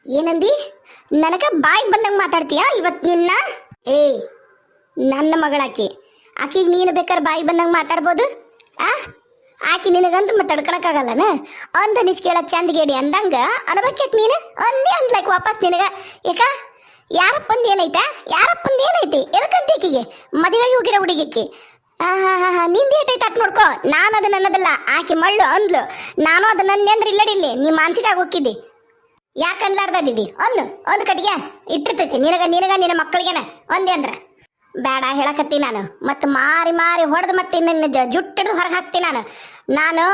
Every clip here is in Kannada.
ಏನಂದಿ? ನನಗ ಬಾಯಿ ಬಂದಂಗೆ ಮಾತಾಡ್ತೀಯ ಇವತ್ತು ನಿನ್ನ? ಏ, ನನ್ನ ಮಗಳಾಕಿ, ಆಕಿಗೆ ನೀನು ಬೇಕಾದ್ರೆ ಬಾಯಿ ಬಂದಂಗೆ ಮಾತಾಡ್ಬೋದು. ಆ ಆಕಿ ನಿನಗಂತ ಮತ್ತೆ ತಡ್ಕೊಳಕ್ಕಾಗಲ್ಲನ? ಅಂದ ನಿಷ್ಕೇಳ ಚಂದಗೇಡಿ ಅಂದಂಗ ಅನ್ಬೇಕ್ಯಾಕ ನೀನು? ಅಂದೇ ಅಂದ್ಲಕ್ ವಾಪಸ್ ನಿನಗ. ಯಾಕ? ಯಾರಪ್ಪಂದು ಏನೈತ? ಯಾರಪ್ಪಂದು ಏನೈತಿ? ಎದಕ್ಕಂತ ಆಕಿಗೆ ಮದುವೆಗೆ ಹೋಗಿರೋ ಹುಡುಗಿಕ್ಕಿ ನಿಂದ ಏಟೈತೆ ಅಟ್ ನೋಡ್ಕೋ. ನಾನು ಅದು ನನ್ನದಲ್ಲ, ಆಕಿ ಮಳ್ಳು ಅಂದ್ಲು. ನಾನು ಅದು ನನ್ನೇ ಅಂದ್ರೆ ಇಲ್ಲಡಿಲ್ಲಿ ನೀ ಮಾನಸಿಕ ಆಗಿ ಹೋಗಿದ್ದಿ. ಯಾಕೆ ಅನ್ಲಾರ್ದಿದ್ದಿ? ಒಂದು ಕಟ್ಟಿಗೆ ಇಟ್ಟಿರ್ತೈತಿ ನಿನಗ ನಿನ್ನ ಮಕ್ಕಳಿಗೆನ ಒಂದೇ ಅಂದ್ರ ಬೇಡ ಹೇಳಕತ್ತಿ ನಾನು. ಮತ್ತು ಮಾರಿ ಹೊಡೆದು ಮತ್ತೆ ನಿನ್ನ ಜುಟ್ಟಿಡ್ದು ಹೊರಗೆ ಹಾಕ್ತೀನಿ ನಾನು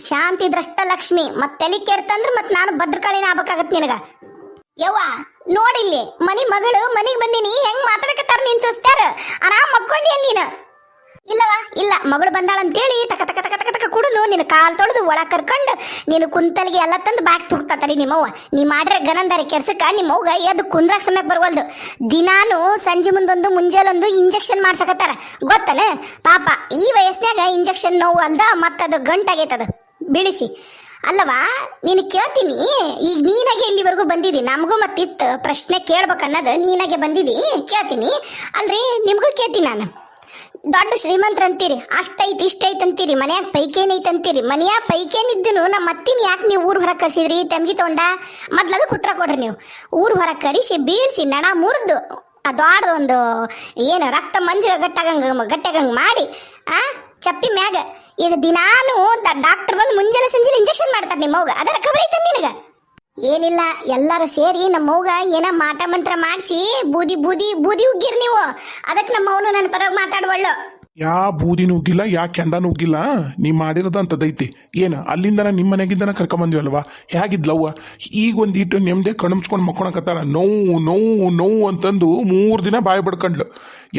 ಶಾಂತಿ ದ್ರಷ್ಟ ಲಕ್ಷ್ಮಿ. ಮತ್ತೆ ತಲೆ ಕೆಡ್ತಂದ್ರೆ ಮತ್ತೆ ನಾನು ಭದ್ರಕಾಳಿನ ಆಗ್ಬೇಕಾಗತ್ತೆ ನಿನಗ. ಯವ್ವ ನೋಡಿಲ್ಲಿ, ಮಗಳು ಮನೆಗೆ ಬಂದೀನಿ, ಹೆಂಗ್ ಮಾತಾಡಕತ್ತಾರ ನೀನ್ ಸೊಸ್ತಾರ? ಆರಾಮ್ ಮಕ್ಕೊಂಡಿ ಅಲ್ಲಿ ನೀನು? ಇಲ್ಲವಾ ಇಲ್ಲ, ಮಗಳು ಬಂದಾಳಂತೇಳಿ ತಕ ತಕ ತಕ ತಕ ತಕ ಕುಡಿದು ನಿನ್ನ ಕಾಲು ತೊಳೆದು ಒಳಗೆ ಕರ್ಕೊಂಡು ನೀನು ಕುಂತಲಿಗೆ ಎಲ್ಲ ತಂದು ಬ್ಯಾಗ್ ತುಡ್ತಾರಿ ನಿಮ್ಮವ್ವ. ನೀ ಮಾಡಿರೋ ಗನಂದಾರಿ ಕೆಲ್ಸಕ್ಕೆ ನಿಮ್ಮವ್ಗ ಎದ್ದು ಕುಂದ್ರಾಗ ಸಮಯಕ್ಕೆ ಬರವಲ್ದು. ದಿನಾನು ಸಂಜೆ ಮುಂದೊಂದು ಮುಂಜಾಲೊಂದು ಇಂಜೆಕ್ಷನ್ ಮಾಡ್ಸಕತ್ತಾರ ಗೊತ್ತನ? ಪಾಪ ಈ ವಯಸ್ಸಿನಾಗ ಇಂಜೆಕ್ಷನ್ ನೋವು ಅಲ್ದ ಮತ್ತದು ಗಂಟಾಗೈತದ ಬೀಳಿಸಿ. ಅಲ್ಲವಾ ನೀನು ಕೇಳ್ತೀನಿ, ಈಗ ನೀನಾಗೆ ಇಲ್ಲಿವರೆಗೂ ಬಂದಿದಿ, ನಮಗೂ ಮತ್ತಿತ್ತು ಪ್ರಶ್ನೆ ಕೇಳ್ಬೇಕನ್ನೋದು ನೀನಾಗೆ ಬಂದಿದಿ. ಕೇಳ್ತೀನಿ ಅಲ್ರಿ, ನಿಮಗೂ ಕೇಳ್ತೀನಿ ನಾನು. ದೊಡ್ಡ ಶ್ರೀಮಂತರ ಅಂತೀರಿ, ಅಷ್ಟೈತಿ ಇಷ್ಟೈತೆ ಅಂತೀರಿ, ಮನ್ಯಾಗ ಪೈಕೇನೈತೆ ಅಂತೀರಿ. ಮನೆಯಾಗ ಪೈಕೇನಿದ್ದನು ನಮ್ಮ ಅತ್ತಿನ ಯಾಕೆ ನೀವು ಊರು ಹೊರಗೆ ಕರ್ಸಿದ್ರಿ? ತೆಮ್ಗಿ ತೊಂಡ ಮೊದ್ಲದು ಕುತ್ರ ಕೊಡ್ರಿ. ನೀವು ಊರು ಹೊರಗೆ ಕರಿಸಿ ಬೀಳ್ಸಿ ನಣ ಮುರಿದು ಅದೊಂದು ಏನು ರಕ್ತ ಮಂಜು ಗಟ್ಟೆಗಂಗೆ ಮಾಡಿ ಚಪ್ಪಿ ಮ್ಯಾಗ ಈಗ ದಿನಾನು ಡಾಕ್ಟರ್ ಬಂದು ಮುಂಜಾನೆ ಸಂಜೆ ಇಂಜೆಕ್ಷನ್ ಮಾಡ್ತಾರೆ ನಿಮ್ಮವ್ಗ. ಅದರ ಖಬರ್ ಐತೆ ನಿನಗ? ಏನಿಲ್ಲ, ಎಲ್ಲರೂ ಸೇರಿ ನಮ್ಮವ್ಗ ಏನ ಮಾಟ ಮಂತ್ರ ಮಾಡಿಸಿ ಬೂದಿ ಉಗ್ಗಿರ್ ನೀವು. ಅದಕ್ಕೆ ನಮ್ಮವನು ನನ್ನ ಪರವಾಗಿ ಮಾತಾಡುವಳ್ಳು. ಯಾ ಬೂದಿನೂ ಉಗ್ಗಿಲ್ಲ, ಯಾ ಕೆಂಡನೂ ಉಗ್ಗಿಲ್ಲ. ನೀ ಮಾಡಿರೋದಂತದೈತಿ. ಏನ ಅಲ್ಲಿಂದನ ನಿಮ್ಮ ಮನೆಗಿಂದನ ಕರ್ಕೊಂಬಂದಿವಲ್ವಾ? ಹೇಗಿದ್ಲವ್ವ? ಈಗ ಒಂದಿಟ್ಟು ನೆಮ್ಮದಿ ಕಣ್ಮುಚ್ಕೊಂಡು ಮಕ್ಕೊಳಕತ್ತಾಳ. ನೋವು ಅಂತಂದು 3 ದಿನ ಬಾಯಿ ಬಡ್ಕೊಂಡ್ಲು.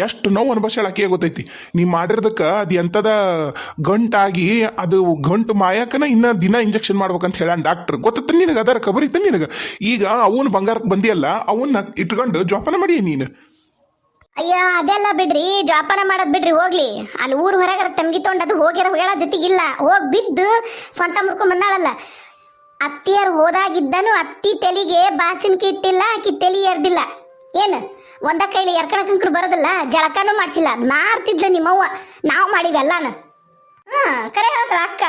ಎಷ್ಟು ನೋವು ಅನುಭವಿಸಳಕ್ಕೆ ಗೊತ್ತೈತಿ. ನೀ ಮಾಡಿರೋದಕ್ಕೆ ಅದು ಎಂಥದ ಗಂಟಾಗಿ ಅದು ಗಂಟು ಮಾಯಕನ ಇನ್ನ ದಿನ ಇಂಜೆಕ್ಷನ್ ಮಾಡ್ಬೇಕಂತ ಹೇಳ ಡಾಕ್ಟರ್. ಗೊತ್ತ ನಿನಗೆ? ಅದರ ಖಬರಿತ್ತ ನಿನಗೆ? ಈಗ ಅವನು ಬಂಗಾರಕ್ಕೆ ಬಂದಿಯಲ್ಲ, ಅವನ್ನ ಇಟ್ಕೊಂಡು ಜೋಪಾನ ಮಾಡಿ ನೀನು. ಅಯ್ಯ ಅದೆಲ್ಲ ಬಿಡ್ರಿ, ಜೋಪಾನ ಮಾಡೋದ್ ಬಿಡ್ರಿ, ಹೋಗ್ಲಿ. ಅಲ್ಲಿ ಊರು ಹೊರಗರ ತೆಮ್ಗಿ ತೊಗೊಂಡದು ಹೋಗ್ಯಾರ ಜೊತೆಗಿಲ್ಲ, ಹೋಗಿ ಬಿದ್ದು ಸ್ವಂತ ಮುರ್ಕೊಂಡ್ ಬಂದಾಳಲ್ಲ. ಅತ್ತಿಯರು ಹೋದಾಗಿದ್ದನು ಅತ್ತಿ ತೆಲಿಗೆ ಬಾಚಿನ್ಕಿ ಇಟ್ಟಿಲ್ಲ, ಆಕಿ ತೆಲಿ ಎರ್ದಿಲ್ಲ. ಏನು ಒಂದ ಕೈಲಿ ಎರ್ಕಣಕಂಕ್ರು ಬರೋದಿಲ್ಲ, ಜಳಕನೂ ಮಾಡಿಸಿಲ್ಲ. ಮಾರ್ತಿದ್ಲ ನಿಮ್ಮವ್ವ, ನಾವು ಮಾಡಿವೆಲ್ಲಾನ. ಕರೆ ಹೇಳ್ತಾಳ ಅಕ್ಕ,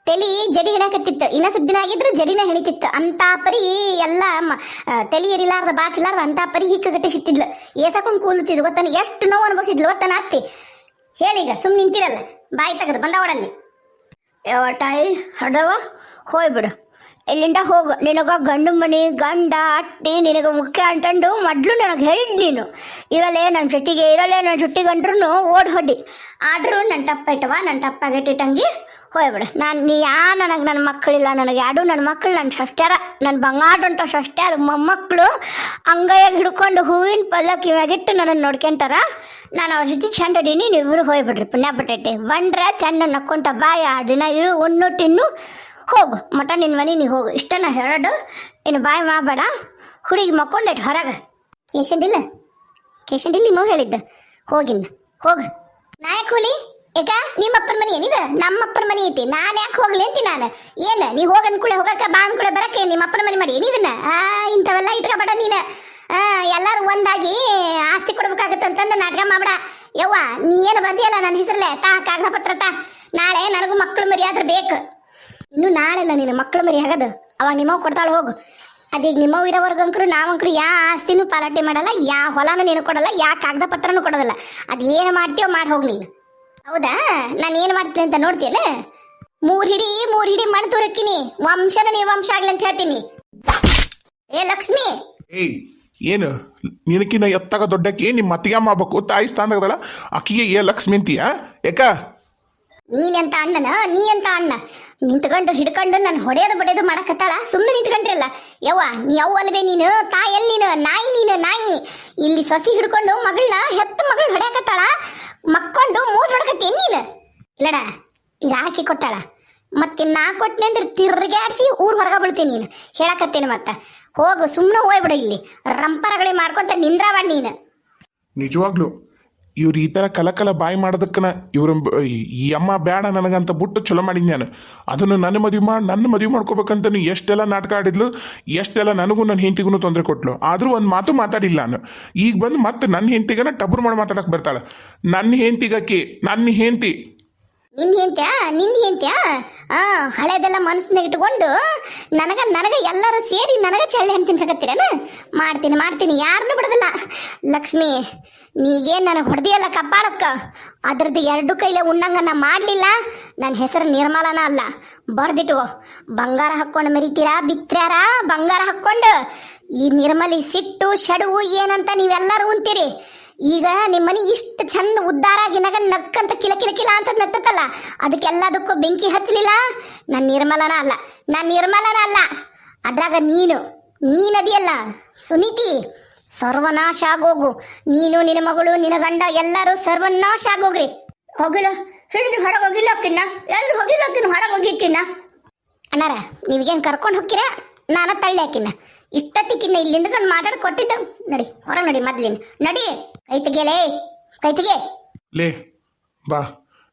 ತಲಿ ಜಡಿ ಹೆಣಕತ್ತಿತ್ತು. ಇನ್ನ ಸ್ವಲ್ಪ ದಿನ ಆಗಿದ್ರೆ ಜಡಿನ ಹೆಣಿತಿತ್ತು. ಅಂತ ಪರಿ ಎಲ್ಲ ತಲಿ ಎರಿಲಾರ್ದ ಬಾಚಿಲಾರ್ದ ಅಂತ ಪರಿ ಹಿಕ್ಕಗಟ್ಟಿ ಸಿಟ್ಟಿದ್ಲು. ಏಸಕೊಂಡ್ ಕೂಲ್ಚಿದ್ ಗೊತ್ತಾನ? ಎಷ್ಟು ನೋವು ಅನುಭವಿಸಿದ್ಲು ಗೊತ್ತಾನ ಅತ್ತಿ? ಹೇಳೀಗ ಸುಮ್ ನಿಂತಿರಲ್ಲ, ಬಾಯಿ ತೆಗೆದು ಬಂದವಳಲ್ಲಿ. ಯಾವಟಾಯಿ ಹಡವ ಹೋಯ್ಬಿಡು, ಎಲ್ಲಿಂದ ಹೋಗು. ನಿನಗ ಗಂಡು ಮನಿ ಗಂಡ ಅಟ್ಟಿ ನಿನಗೆ ಮುಖ್ಯ ಅಂತಂದು ಮೊದಲು ನನಗೆ ಹೇಳಿದ್ ನೀನು. ಇರಲೇ ನನ್ನ ಜೊಟ್ಟಿಗೆ ಅಂದ್ರೂ ಓಡ್ ಹೊಡಿ. ಆದ್ರೂ ನನ್ನ ತಪ್ಪ ಇಟ್ಟವ, ನನ್ನ ತಪ್ಪಾಗಿಟ್ಟಿಟ್ಟಂಗಿ ಹೋಯ್ಬಿಡ. ನೀ ನನಗೆ ನನ್ನ ಮಕ್ಕಳಿಲ್ಲ, ನನಗೆ ಯಾರು ನನ್ನ ಮಕ್ಕಳು ನನ್ನ ಷಷ್ಟ್ಯಾರ, ನನ್ನ ಬಂಗಾರ ಅಂತ ಷಷ್ಟ್ಯಾರ ಮೊಮ್ಮಕ್ಕಳು ಅಂಗೈಯಾಗ ಹಿಡ್ಕೊಂಡು ಹೂವಿನ ಪಲ್ಲಕ್ಕಿ ಮ್ಯಾಗಿಟ್ಟು ನನ್ನನ್ನು ನೋಡ್ಕೊಂತಾರ. ನಾನು ಅವ್ರ ಜೊತೆ ಚಂದ ಅಡೀನಿ, ನೀವಿಬ್ರು ಹೋಗ್ಬಿಡ್ರಿ. ಪುಣ್ಯ ಬಿಟ್ಟೈತೆ ಬಂದ್ರೆ ಚಂದ ನಕ್ಕೊಂತ ಬಾಯಿ 2 ದಿನ ಇರು, ಉಣ್ಣು ತಿನ್ನು, ಹೋಗು ಮಟ ನಿನ್ನ ಮನೆ ನೀ ಹೋಗು. ಇಷ್ಟನ ಹೇಳೋದು, ಇನ್ನು ಬಾಯಿ ಮಾಡಬೇಡ. ಹುಡುಗಿ ಮಕ್ಕೊಂಡೈತೆ ಹೊರಗೆ. ಕೇಶಂಡಿಲ್ಲ ನಿಮ್ಮವ್ ಹೇಳಿದ್ದ ಹೋಗಿನ್ನ ಹೋಗು. ನಾ ಯಾಕೆ ಹೋಲಿ? ಈಗ ನಿಮ್ಮಪ್ಪನ ಮನೆ ಏನಿದೆ? ನಮ್ಮಪ್ಪನ ಮನೆ ಐತಿ, ನಾನು ಯಾಕೆ ಹೋಗ್ಲಿ ಅಂತಿ ನಾನು? ಏನು ನೀ ಹೋಗಿ ಅನ್ಕೂಳೆ ಹೋಗಕ್ಕೆ, ಬಾ ಅನ್ಕೂಳೆ ಬರಕ್ಕೆ ನಿಮ್ಮ ಅಪ್ಪನ ಮನೆ ಮಾಡಿ ಏನಿದನ್ನ? ಇಂಥವೆಲ್ಲ ಇಟ್ಕೊಬೇಡ ನೀನು. ಎಲ್ಲರೂ ಒಂದಾಗಿ ಆಸ್ತಿ ಕೊಡ್ಬೇಕಾಗತ್ತಂತಂದು ನಾಟಕ ಮಾಡ್ಬೇಡ. ಯವ್ವ ನೀ ಏನು ಬರ್ತೀಯಲ್ಲ ನನ್ನ ಹೆಸರಲ್ಲೇ ಕಾಗದ ಪತ್ರ ನಾಳೆ ನನಗೂ ಮಕ್ಕಳು ಮರಿಯಾದ್ರೆ ಬೇಕು. ಇನ್ನು ನಾಳೆಲ್ಲ ನೀನು ಮಕ್ಕಳು ಮರಿ ಆಗದು, ಅವಾಗ ನಿಮ್ಮವ್ ಕೊಡ್ತಾಳೆ ಹೋಗು. ಅದೀಗ ನಿಮ್ಮವ್ ಇರೋವರ್ಗಂಕರು ನಾವಂಕರು ಯಾ ಆಸ್ತಿನೂ ಪಾಲಾಟೆ ಮಾಡಲ್ಲ, ಯಾ ಹೊಲನೂ ನೀನು ಕೊಡಲ್ಲ, ಯಾ ಕಾಗದ ಪತ್ರನೂ ಕೊಡೋದಲ್ಲ. ಅದು ಏನು ಮಾಡ್ತೀವೋ ಮಾಡಿ ಹೋಗಿ ನೀನು. ಹೌದಾ? ನಾನು ಏನು ಮಾಡ್ತೀನಿ ಅಂತ ನೋಡ್ತೀನ? 3 ಹಿಡಿ ಮಣ್ಣು ತೂರಕ್ಕಿನಿ, ವಂಶನ ನಿರ್ವಂಶ ಆಗ್ಲಿ ಅಂತ ಹೇಳ್ತೀನಿ. ಏ ಲಕ್ಷ್ಮಿ, ಏಯ್ ಏನು ನಿನಕಿನ್ನ ಎತ್ತಾಗ ದೊಡ್ಡಕ್ಕೆ ನಿಮ್ಮ ಅತ್ತಿಗೆ ಮಾಡ್ಬೇಕು, ತಾಯಿ ಸ್ಥಾನದಾಗದಲ್ಲ ಅಕ್ಕಿಗೆ ಏ ಲಕ್ಷ್ಮಿ ಅಂತೀಯ? ಯಾಕ ನೀನೆಂತ ಅಣ್ಣನ? ನೀ ಅಂತ ಅಣ್ಣ ನಿಂತ್ಕೊಂಡು ಹಿಡ್ಕೊಂಡು ನಾನು ಹೊಡೆಯೋದು ಬಡಿಯೋದು ಮಾಡಕತ್ತಾಳ, ಸುಮ್ಮನೆ ನಿಂತ್ಕೊಂಡ್ರಲ್ಲ. ಯವ್ವ ನೀ ಅಲ್ವೇ ನೀನು? ತಾಯಲ್ಲಿ ನೀನು ನಾಯಿ. ಇಲ್ಲಿ ಸೊಸಿ ಹಿಡ್ಕೊಂಡು ಮಗಳನ್ನ ಹೆತ್ತ ಮಗಳು ಹೊಡೆಯಕತ್ತಾಳ, ಮಕ್ಕೊಂಡು ಮೂಸ್ ಹೊಡ್ಕತ್ತೇನು ನೀನು? ಇಲ್ಲಡ ಇದು ಹಾಕಿ ಕೊಟ್ಟಾಳ, ಮತ್ತೆ ನಾ ಕೊಟ್ಟನೆ ಅಂದ್ರೆ ತಿರ್ಗಾಡ್ಸಿ ಊರ್ ಹೊರಗ ಬೀಳ್ತೀನಿ ನೀನು. ಹೇಳಕತ್ತೇನೆ ಮತ್ತೆ ಹೋಗು, ಸುಮ್ಮನೆ ಹೋಗ್ಬಿಡ. ಇಲ್ಲಿ ರಂಪರಗಳಿ ಮಾಡ್ಕೊಂತ ನಿಂದ್ರವ ನೀನು. ನಿಜವಾಗ್ಲು ಇವ್ರು ಈ ಥರ ಕಲಕಲ ಬಾಯಿ ಮಾಡೋದಕ್ಕನ ಇವ್ರ ಈ ಅಮ್ಮ ಬೇಡ ನನಗಂತ ಬಿಟ್ಟು ಚಲೋ ಮಾಡಿದ್ ನಾನು ಅದನ್ನು ನನ್ನ ಮದುವೆ ಮಾಡ್ಕೋಬೇಕಂತ ಎಷ್ಟೆಲ್ಲ ನಾಟಕ ಆಡಿದ್ಲು, ಎಷ್ಟೆಲ್ಲ ನನಗೂ ನನ್ನ ಹೆಂಡತಿಗೂ ತೊಂದರೆ ಕೊಟ್ಲು. ಆದರೂ ಒಂದು ಮಾತು ಮಾತಾಡಿಲ್ಲ ನಾನು. ಈಗ ಬಂದು ಮತ್ತೆ ನನ್ನ ಹೆಂಡತಿಗನ ಟಬ್ರು ಮಾಡಿ ಮಾತಾಡಕ್ಕೆ ಬರ್ತಾಳೆ. ನನ್ನ ಹೆಂಡತಿ ನಿನ್ನ ಹೆಂತ್ಯಾ ಹಳೇದೆಲ್ಲ ಮನಸ್ಸಿನಾಗ ಇಟ್ಕೊಂಡು ನನಗ ಎಲ್ಲರೂ ಸೇರಿ ನನಗ ಚಳ್ಳೆ ಹಣ್ಣು ತಿನ್ಸಕತ್ತೀರೇನ? ಮಾಡ್ತೀನಿ ಯಾರನ್ನೂ ಬಿಡೋದಿಲ್ಲ. ಲಕ್ಷ್ಮಿ, ನೀಗೇನು ನನಗೆ ಹೊಡೆದಿಯಲ್ಲ ಕಪ್ಪಾಳಕ್ಕ, ಅದ್ರದ್ದು ಎರಡು ಕೈಲೇ ಉಣ್ಣಂಗ ನಾ ಮಾಡಲಿಲ್ಲ. ನನ್ನ ಹೆಸರು ನಿರ್ಮಲನ ಅಲ್ಲ, ಬರ್ದಿಟ್ಕೋ. ಬಂಗಾರ ಹಾಕ್ಕೊಂಡು ಮೆರಿತೀರಾ ಬಿತ್ರ್ಯಾರ ಬಂಗಾರ ಹಾಕ್ಕೊಂಡು. ಈ ನಿರ್ಮಲಿ ಸಿಟ್ಟು ಶಡುವು ಏನಂತ ನೀವೆಲ್ಲರೂ ಉಂತೀರಿ. ಈಗ ನಿಮ್ಮ ಮನೆ ಇಷ್ಟು ಚಂದ ಉದ್ಧಾರ ಆಗಿನಾಗ ನಕ್ಕಂತ ಕಿಲ ಕಿಲ ಕಿಲ ಅಂತ ನಗ್ತತ್ತಲ್ಲ, ಅದಕ್ಕೆಲ್ಲದಕ್ಕೂ ಬೆಂಕಿ ಹಚ್ಚಲಿಲ್ಲ. ನಾನು ನಿರ್ಮಲನ ಅಲ್ಲ. ಅದ್ರಾಗ ನೀನದಿಯಲ್ಲ ಸುನೀತಿ, ಸರ್ವನಾಶ ಆಗೋಗು. ನೀನು ನಿನ್ನ ಮಗಳು ನಿನ್ನ ಗಂಡ ಎಲ್ಲರೂ ಸರ್ವನಾಶ ಆಗೋಗ್ರಿ. ಹೋಗಿಲ್ಲ ಹಿಡಿದು ಹೊರಗೆ ಹೋಗಿಲ್ಲಕ್ಕಿನ್ನ, ಎಲ್ಲರೂ ಹೋಗಿಲ್ಲಕ್ಕಿನ್ನ ಹೊರಗೆ ಹೋಗಿಕ್ಕಿನ್ನ. ಅಣ್ಣಾರ, ನೀವಿಗೇನು ಕರ್ಕೊಂಡು ಹೋಗ್ತೀರಾ? ನಾನು ತಳ್ಳಿ ಹಾಕಿನ್ನ ಇಷ್ಟೊತ್ತಿಕ್ಕಿನ್ನ ಇಲ್ಲಿಂದ ಕಂಡು ಮಾತಾಡಿ ಕೊಟ್ಟಿದ್ದ. ನಡಿ ಹೊರಗೆ ನಡಿ, ಮೊದ್ಲಿನ ನಡಿ. ಕೈ ತೆಗೆ ಲೇ ಬಾ,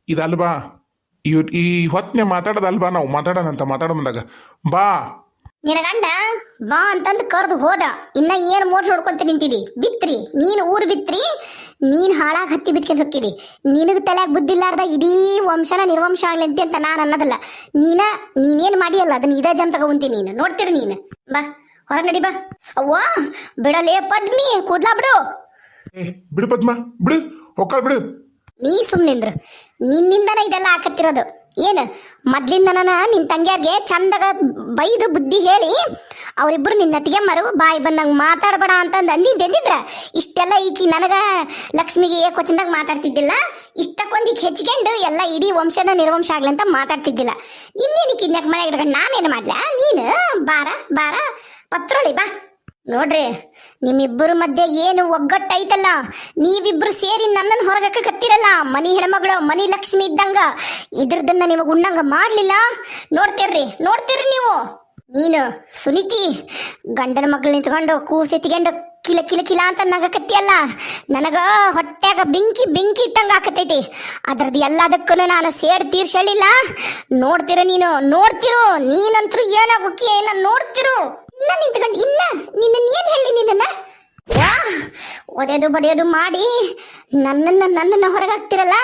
ಇದಲ್ಬಾ ಈ ಹೊತ್ತನೆ ಮಾತಾಡೋದಲ್ಬಾ, ನಾವು ಮಾತಾಡೋ ಮುಂದಾಗ ಬಾ. ನಿನ್ನ ಗಂಡ ಬಾ ಅಂತಂದು ಕರೆದು ಹೋದ, ಇನ್ನ ಏನು ಮೋಟ್ರ್ ಹೊಡ್ಕೊಂತ ನಿಂತಿದಿ. ಬಿತ್ರಿ ನೀನು ಊರು ಬಿತ್ರಿ, ನೀನು ಹಾಳಾಗಿ ಹತ್ತಿ ಬಿತ್ಕೊಂಡು ಹೋಗ್ತಿದಿ. ನಿನಗೆ ತಲೆಯಾಗ ಬುದ್ಧಿಲ್ಲಾರ್ದ ಇಡೀ ವಂಶನ ನಿರ್ವಂಶ ಆಗ್ಲಿ ಅಂತ ನಾನು ಅನ್ನೋದಲ್ಲ. ನೀನೇನು ಮಾಡಿಯಲ್ಲ ಅದನ್ನ ಇದೇ ಜಮ್ ತಗೊಂತೀನಿ. ನೀನು ನೋಡ್ತೀರಿ, ನೀನು ಬಾ ಹೊರಗೆ ನಡಿ ಬಾ. ಅವ್ವ ಬಿಡಲೇ ಪದ್ಮಿ, ಕೂದ್ಲಾ ಬಿಡು. ಬಿಡು ಪದ್ಮ, ಬಿಡು ಬಿಡು. ನೀ ಸುಮ್ಮನಿಂದ್ರ, ನಿನ್ನಿಂದನ ಇದೆಲ್ಲ ಹಾಕತ್ತಿರೋದು. ಏನು ಮೊದ್ಲಿಂದ ನಿನ್ನ ತಂಗಿಯಾರ್ಗೆ ಚಂದಾಗ ಬೈದು ಬುದ್ಧಿ ಹೇಳಿ ಅವರಿಬ್ರು ನಿನ್ನ ಅತ್ತಿಗೆಮ್ಮರು ಬಾಯಿ ಬಂದಂಗೆ ಮಾತಾಡಬೇಡ ಅಂತಂದು ಅಂದಿದ್ದಿದ್ರ ಇಷ್ಟೆಲ್ಲ ಈಕಿ ನನಗ ಲಕ್ಷ್ಮಿಗೆ ಕೊಚ್ಚಂದಾಗ ಮಾತಾಡ್ತಿದ್ದಿಲ್ಲ. ಇಷ್ಟಕ್ಕೊಂದು ಈಗ ಹೆಚ್ಚಿಕೊಂಡು ಎಲ್ಲ ಇಡೀ ವಂಶನ ನಿರ್ವಂಶ ಆಗ್ಲಿ ಅಂತ ಮಾತಾಡ್ತಿದ್ದಿಲ್ಲ. ಇನ್ನೇನಿಕ್ಕೆ ಇನ್ಯಾಕೆ ಮನೆಗೆ ಇಟ್ಕೊಂಡು ನಾನೇನು ಮಾಡ್ಲಾ? ನೀನು ಬಾರ ಪತ್ರೊಳಿ ಬಾ. ನೋಡ್ರಿ, ನಿಮ್ಮಿಬ್ಬರ ಮಧ್ಯೆ ಏನು ಒಗ್ಗಟ್ಟೈತಲ್ಲ, ನೀವಿಬ್ರು ಸೇರಿ ನನ್ನನ್ನು ಹೊರಗಕ್ಕ ಕತ್ತಿರಲ್ಲ. ಮನಿ ಹೆಣ್ಮಗಳು ಮನಿ ಲಕ್ಷ್ಮಿ ಇದ್ದಂಗ ಇದ್ರದನ್ನ ನಿಮಗೆ ಉಣ್ಣಂಗ ಮಾಡ್ಲಿಲ್ಲ. ನೋಡ್ತೀರ್ರಿ ನೀವು. ನೀನು ಸುನೀತಿ ಗಂಡನ ಮಗಳು ನಿಂತ್ಕೊಂಡು ಕೂಸೆತ್ಕೊಂಡು ಕಿಲ ಕಿಲ ಕಿಲ ಅಂತ ನಗಕತ್ತಿಯಲ್ಲ, ನನಗ ಹೊಟ್ಯಾಗ ಬೆಂಕಿ ಇಟ್ಟಂಗ ಆಕತೈತಿ. ಅದ್ರದ್ದು ಎಲ್ಲದಕ್ಕೂ ನಾನು ಸೇಡ್ ತೀರ್ಸಲಿಲ್ಲ. ನೋಡ್ತಿರೋ ನೀನಂತರೂ ಏನಾಗೋಕಿ ಏನ ನೋಡ್ತಿರು. ಇನ್ನ ನಿಂತ್ಕೊಂಡು ನಿನ್ನ ಏನ್ ಹೇಳಿ, ನಿನ್ನ ಒದೆದು ಬಡಿಯೋದು ಮಾಡಿ ನನ್ನನ್ನ ಹೊರಗಾಗ್ತಿರಲ್ಲ.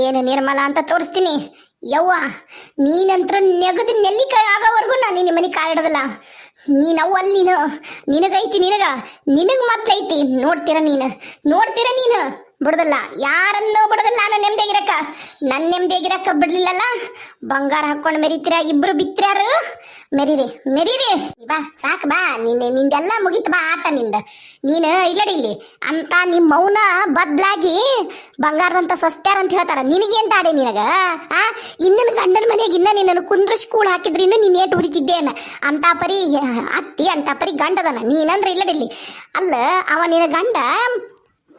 ಏನು ನಿರ್ಮಲ ಅಂತ ತೋರಿಸ್ತೀನಿ. ಯವ್ವ, ನೀನಂತ್ರ ನೆಗದು ನೆಲ್ಲಿಕಾಯಿ ಆಗೋವರೆಗೂ ನಾನು ನಿನ್ನ ಮನೆ ಕಾಲಿಡೋದಲ್ಲ. ನೀನವ್ವಲ್ಲಿ ನಿನಗೈತಿ, ನಿನಗೆ ಮತ್ತೈತಿ. ನೋಡ್ತೀರ ನೀನು ಬಿಡದಲ್ಲ, ಯಾರನ್ನೂ ಬಿಡದಲ್ಲ. ನಾನು ನನ್ನ ನೆಮ್ಮದಿಯಾಗಿರಕ್ಕ ಬಿಡ್ಲಿಲ್ಲಲ್ಲ. ಬಂಗಾರ ಹಾಕೊಂಡು ಮೆರಿತೀರ, ಇಬ್ರು ಬಿತ್ರ್ಯಾರು. ಮೆರೀರಿ ಬಾ, ಸಾಕು ಬಾ. ನಿಂದೆಲ್ಲ ಮುಗಿತು ಬಾ ಆಟ ನಿಂದ. ನೀನು ಇಲ್ಲಡಿಲ್ಲಿ ಅಂತ ನಿಮ್ಮ ಮೌನ ಬದ್ಲಾಗಿ ಬಂಗಾರದಂತ ಸ್ವಸ್ತ್ಯಾರ ಅಂತ ಹೇಳ್ತಾರ. ನಿನಗೇನ್ ತಾಡೆ ನಿನಗ? ಇನ್ನನ ಗಂಡನ ಮನೆಯಾಗ ಇನ್ನ ನಿನ್ನನ್ನು ಕುಂದ್ರಶ್ ಕೂಳು ಹಾಕಿದ್ರೆ ಇನ್ನು ನೀನು ಏಟು ಉರಿತಿದ್ದೇನ ಅಂತ ಪರಿ ಅತ್ತಿ, ಅಂತ ಪರಿ ಗಂಡದನ. ನೀನಂದ್ರೆ ಇಲ್ಲಡಿಲ್ಲಿ ಅಲ್ಲ, ಅವ ನಿನ್ನ ಗಂಡ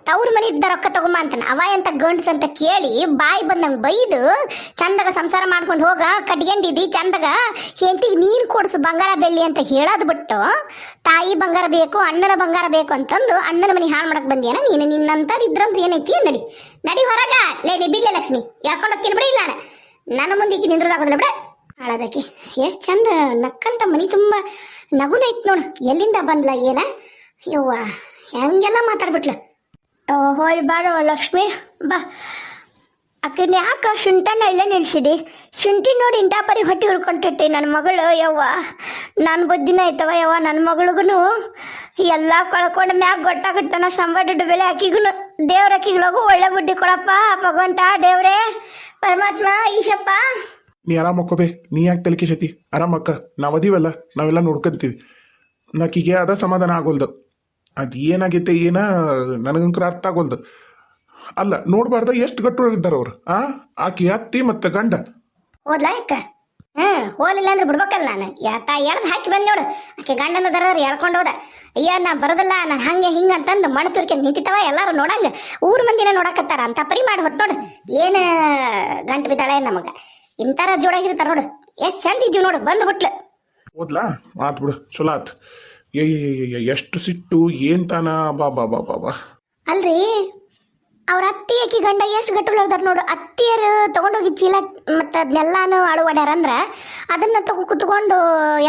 ತವ್ರ ಮನೆ ಇದ್ದ ರೊಕ್ಕ ತಗೊಂಬ ಅಂತಾನ. ಅವ ಎಂತ ಗಂಡ್ಸ್ ಅಂತ ಕೇಳಿ ಬಾಯಿ ಬಂದಂಗೆ ಬೈದು ಚಂದಾಗ ಸಂಸಾರ ಮಾಡ್ಕೊಂಡು ಹೋಗ ಕಟ್ಕೊಂಡಿದ್ದಿ. ಚಂದಾಗ ಹೆಂಡತಿಗೆ ನೀರು ಕೊಡಿಸು ಬಂಗಾರ ಬೆಳ್ಳಿ ಅಂತ ಹೇಳೋದು ಬಿಟ್ಟು ತಾಯಿ ಬಂಗಾರ ಬೇಕು, ಅಣ್ಣನ ಬಂಗಾರ ಬೇಕು ಅಂತಂದು ಅಣ್ಣನ ಮನೆ ಹಾಳು ಮಾಡಕ್ ಬಂದಿಯನ ನೀನು. ನಿನ್ನಂತ ಇದ್ರಂತ ಏನೈತಿ? ನಡಿ ಹೊರಗ. ನೀ ಬಿಡ್ಲೆ ಲಕ್ಷ್ಮಿ, ಯಾಕೊಂಡು ಹೋಗ್ತೀನಿ ಬಿಡ. ಇಲ್ಲ ನನ್ನ ಮುಂದೆ ಈಕಿ ನಿಂದ್ರದಾಗೋದಿಲ್ಲ ಬಿಡ. ಹಾಳದಕ್ಕೆ ಎಷ್ಟು ಚಂದ ನಕ್ಕಂತ ಮನಿ ತುಂಬ ನಗುನೈತ್ ನೋಡು. ಎಲ್ಲಿಂದ ಬಂದ್ಲ ಏನ? ಯವ್ವ ಹೆಂಗೆಲ್ಲ ಮಾತಾಡ್ಬಿಟ್ಲು. ಹೋಯ್ ಬಾರೋ ಲಕ್ಷ್ಮಿ ಬಾ. ಆಕಿನ ಯಾಕೆ ಶುಂಠನ ಇಲ್ಲೇ ನಿಲ್ಸಿಡಿ? ಶುಂಠಿ ನೋಡಿ ಇಂಥ ಪರಿ ಹೊಟ್ಟೆ ಉಳ್ಕೊಂತಿಟ್ಟೆ ನನ್ನ ಮಗಳು. ಯವ್ವ ನನ್ನ ಬುದ್ಧಿನ ಐತವ ಯವ್ವ. ನನ್ನ ಮಗಳಿಗೂ ಎಲ್ಲ ಕಳ್ಕೊಂಡು ಮ್ಯಾಗ ಗೊತ್ತಾಗುತ್ತಾನ ಸಂಬಾಡಿಟ್ಟು ಬೆಲೆ ಆಕಿಗೂ. ದೇವ್ರ ಆಕಿಗಳೋಗು ಒಳ್ಳೆ ಬುದ್ಧಿ ಕೊಡಪ್ಪ ಭಗವಂತ, ದೇವ್ರೇ ಪರಮಾತ್ಮ ಈಶಪ್ಪ. ನೀ ಆರಾಮಕ್ಕೋಬೇ, ನೀ ಯಾಕೆ ತಲೆಕಿಸತಿ? ಆರಾಮಕ್ಕ, ನಾವು ಅದೀವಲ್ಲ, ನಾವೆಲ್ಲ ನೋಡ್ಕೊಂತೀವಿ. ನಾಕೀಗೆ ಅದ ಸಮಾಧಾನ ಆಗೋಲ್ದು. ಅದು ಏನಾಗೈತೆ ನನಗಂಕರ ಅರ್ಥ ಆಗೋಲ್ದು. ಅಲ್ಲ ನೋಡ್ಬಾರ್ದ ಎಷ್ಟು ಗಟ್ಟರು ಇದ್ದಾರೆ ಅವ್ರು. ಆಕಿ ಅತ್ತಿ ಮತ್ತೆ ಗಂಡ ಹೋದ್ಲಾ ಯಾಕ? ಹೋಲಿಲ್ಲ ಅಂದ್ರೆ ಬಿಡ್ಬೇಕಲ್ಲ. ನಾನು ಎಳ್ದು ಹಾಕಿ ಬಂದ್ ನೋಡು. ಆಕೆ ಗಂಡನ ದರ ಎಳ್ಕೊಂಡು ಹೋದ. ಅಯ್ಯ ನಾ ಬರೋದಲ್ಲ, ನಾನು ಹಂಗೆ ಹಿಂಗೆ ಅಂತಂದು ಮಣ ತುರ್ಕೆ ನಿಂತಿತ್ತವ. ಎಲ್ಲಾರು ನೋಡಂಗ ಊರ್ ಮಂದಿನ ನೋಡಕತ್ತಾರ ಅಂತ ಪರಿ ಮಾಡಿ ಹೊತ್ತು ನೋಡು. ಏನು ಗಂಟು ಬಿದ್ದಾಳೆ ನಮಗ. ಇಂಥರ ಜೋಡಾಗಿರ್ತಾರ ನೋಡು. ಎಷ್ಟು ಚಂದ ಇದ್ದೀವಿ ನೋಡು. ಬಂದ್ಬಿಟ್ಲು. ಹೋದ್ಲಾ? ಆತ್ ಬಿಡು, ಚಲೋ ಆತ್. ಎಷ್ಟು ಸಿಟ್ಟು ಏನ್ ತಾನ. ಬಾ ಬಾ ಬಾ ಬಾ ಬಾ. ಅಲ್ರಿ ಅವ್ರ ಅತ್ತಿ ಆಕಿ ಗಂಡ ಎಷ್ಟು ಗಟ್ಟುಗಳು ಅದಾರ ನೋಡು. ಅತ್ತಿಯರು ತಗೊಂಡೋಗಿ ಚೀಲ ಮತ್ತು ಅದನ್ನೆಲ್ಲಾನು ಅಳವಾಡ್ಯಾರ ಅಂದ್ರೆ ಅದನ್ನು ಕುತ್ಕೊಂಡು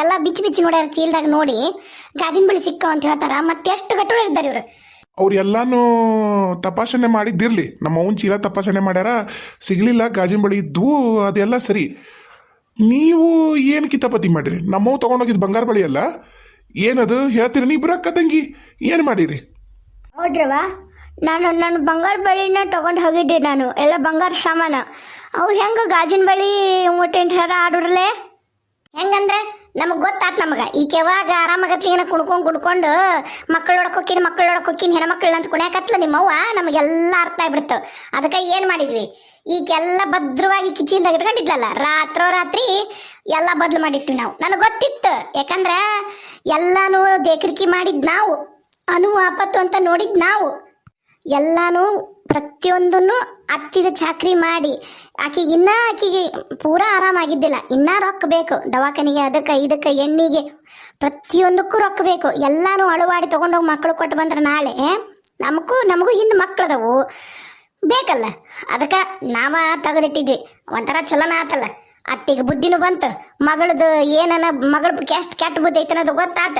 ಎಲ್ಲ ಬಿಚ್ಚಿ ಬಿಚ್ಚಿ ನೋಡ್ಯಾರ ಚೀಲದಾಗ. ನೋಡಿ ಗಾಜಿನ ಬಳಿ ಸಿಕ್ಕಾವ ಅಂತ ಹೇಳ್ತಾರ. ಮತ್ತೆ ಎಷ್ಟು ಗಟ್ಟುಗಳು ಇದ್ದಾರೆ ಇವರು. ಅವ್ರು ಎಲ್ಲಾನು ತಪಾಸಣೆ ಮಾಡಿದ್ದಿರ್ಲಿ, ನಮ್ಮ ಅವನ ಚೀಲ ತಪಾಸಣೆ ಮಾಡ್ಯಾರ, ಸಿಗ್ಲಿಲ್ಲ, ಗಾಜಿನ ಬಳಿ ಇದ್ವು, ಅದೆಲ್ಲ ಸರಿ. ನೀವು ಏನು ಕಿತಾಪತಿ ಮಾಡಿರಿ? ನಮ್ಮವ್ ತಗೊಂಡೋಗಿದ್ ಬಂಗಾರ ಬಳಿ ಅಲ್ಲ, ಏನದು ಹೇಳ್ತೀರಿ? ಇಬ್ರು ಅಕ್ಕ ತಂಗಿ ಏನು ಮಾಡಿರಿ? ನೋಡ್ರವ, ನಾನು ಬಂಗಾರ ಬಳಿನ ತೊಗೊಂಡು ಹೋಗಿದ್ದೆ. ನಾನು ಎಲ್ಲ ಬಂಗಾರ ಸಾಮಾನು ಅವು ಹೆಂಗೆ ಗಾಜಿನ ಬಳಿ ಮುಟ್ಟಿಂಟ್ರ ಆಡ್ರಲ್ಲೇ ಹೆಂಗಂದ್ರೆ ನಮಗೆ ಗೊತ್ತಾತ್. ನಮಗೆ ಈಗ ಯಾವಾಗ ಆರಾಮಾಗತ್ಲಿನ ಕುಣ್ಕೊಂಡು ಮಕ್ಕಳು ಹೊಡಕೋಕಿನ್ ಹೆಣ್ಮಕ್ಳು ಅಂತ ಕುಣ್ಯಾಕತ್ಲ ನಿಮ್ಮವ್ವ, ನಮಗೆಲ್ಲ ಅರ್ಥ ಆಗ್ಬಿಡ್ತು. ಅದಕ್ಕೆ ಏನು ಮಾಡಿದ್ವಿ, ಈಗೆಲ್ಲ ಭದ್ರವಾಗಿ ಕಿಚಿಲ್ದಾಗ ಇಟ್ಕೊಂಡಿದ್ಲಲ್ಲ, ರಾತ್ರಿ ಎಲ್ಲ ಬದಲು ಮಾಡಿಟ್ವಿ ನಾವು. ನನಗೆ ಗೊತ್ತಿತ್ತು, ಯಾಕಂದ್ರೆ ಎಲ್ಲಾನು ದೇಕರಿಕೆ ಮಾಡಿದ್ ನಾವು, ಅನು ಆಪತ್ತು ಅಂತ ನೋಡಿದ್ ನಾವು. ಎಲ್ಲಾನು ಪ್ರತಿಯೊಂದನ್ನು ಅತ್ತಿದ ಚಾಕ್ರಿ ಮಾಡಿ ಆಕಿಗೆ ಪೂರಾ ಆರಾಮಾಗಿದ್ದಿಲ್ಲ. ಇನ್ನೂ ರೊಕ್ಕ ಬೇಕು ದವಾಖಾನಿಗೆ, ಅದಕ್ಕೆ ಇದಕ್ಕೆ ಎಣ್ಣಿಗೆ ಪ್ರತಿಯೊಂದಕ್ಕೂ ರೊಕ್ಕ ಬೇಕು. ಎಲ್ಲಾನು ಅಳುವಾಡಿ ತೊಗೊಂಡೋಗಿ ಮಕ್ಕಳು ಕೊಟ್ಟು ಬಂದ್ರೆ ನಾಳೆ ನಮಗೂ ಹಿಂದೆ ಮಕ್ಕಳದವು ಬೇಕಲ್ಲ. ಅದಕ್ಕೆ ನಾವ ತೆಗೆದಿಟ್ಟಿದ್ವಿ. ಒಂಥರ ಚಲೋನ ಆತಲ್ಲ, ಅತ್ತಿಗೆ ಬುದ್ಧಿನೂ ಬಂತು. ಮಗಳದು ಏನನ ಮಗಳ ಎಷ್ಟು ಕೆಟ್ಟ ಬುದ್ಧಿ ಐತನದು ಗೊತ್ತಾತ.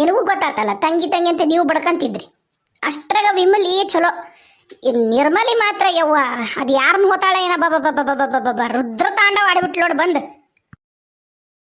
ನಿನಗೂ ಗೊತ್ತಾತಲ್ಲ, ತಂಗಿ ಅಂತ ನೀವು ಬಡ್ಕಂತಿದ್ರಿ. ಅಷ್ಟ್ರಾಗ ವಿಮಲಿ ಚಲೋ. ನಿರ್ಮಲಿ ಮಾತ್ರ ಯವ್ವ ಅದು ಯಾರನ್ನ ಹೋತಾಳೆ ಏನ ರುದ್ರ ತಾಂಡವ ಆಡಿಬಿಟ್ಲು ನೋಡು ಬಂದು.